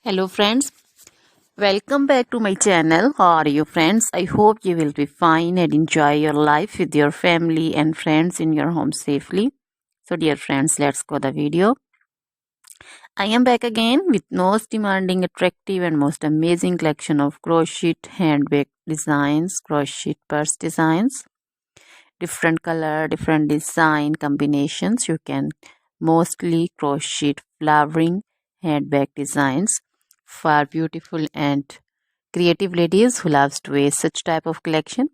Hello friends, welcome back to my channel. How are you friends? I hope you will be fine and enjoy your life with your family and friends in your home safely. So dear friends, let's go the video. I am back again with most demanding, attractive and most amazing collection of crochet handbag designs, crochet purse designs, different color, different design combinations. You can mostly crochet flowering handbag designs for beautiful and creative ladies who loves to wear such type of collection.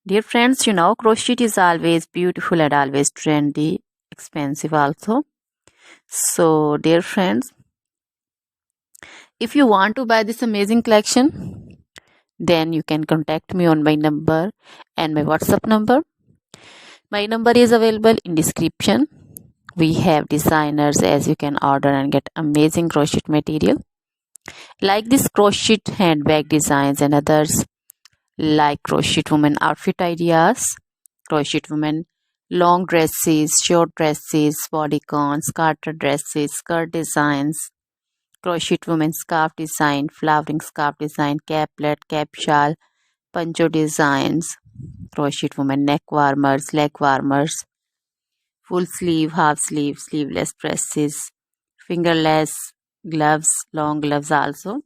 Dear friends, you know crochet is always beautiful and always trendy, expensive also. So dear friends, if you want to buy this amazing collection, then you can contact me on my number and my WhatsApp number. My number is available in description. We have designers as you can order and get amazing crochet material like this crochet handbag designs and others like crochet woman outfit ideas, crochet woman long dresses, short dresses, bodycons, garter dresses, skirt designs, crochet woman scarf design, flowering scarf design, caplet, cap shawl, poncho designs, crochet woman neck warmers, leg warmers, full sleeve, half sleeve, sleeveless dresses, fingerless gloves, long gloves also.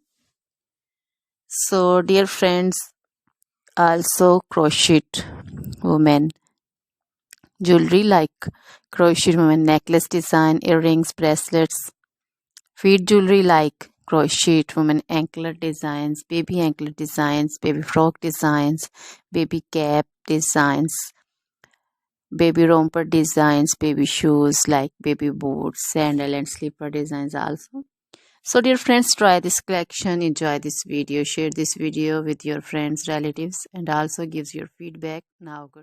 So dear friends, also crochet women jewelry like crochet women necklace design, earrings, bracelets, feet jewelry like crochet women anklet designs, baby frock designs, baby cap designs, baby romper designs, baby shoes like baby boots, sandal and slipper designs also. So dear friends, try this collection, enjoy this video, share this video with your friends, relatives and also gives your feedback. Now good.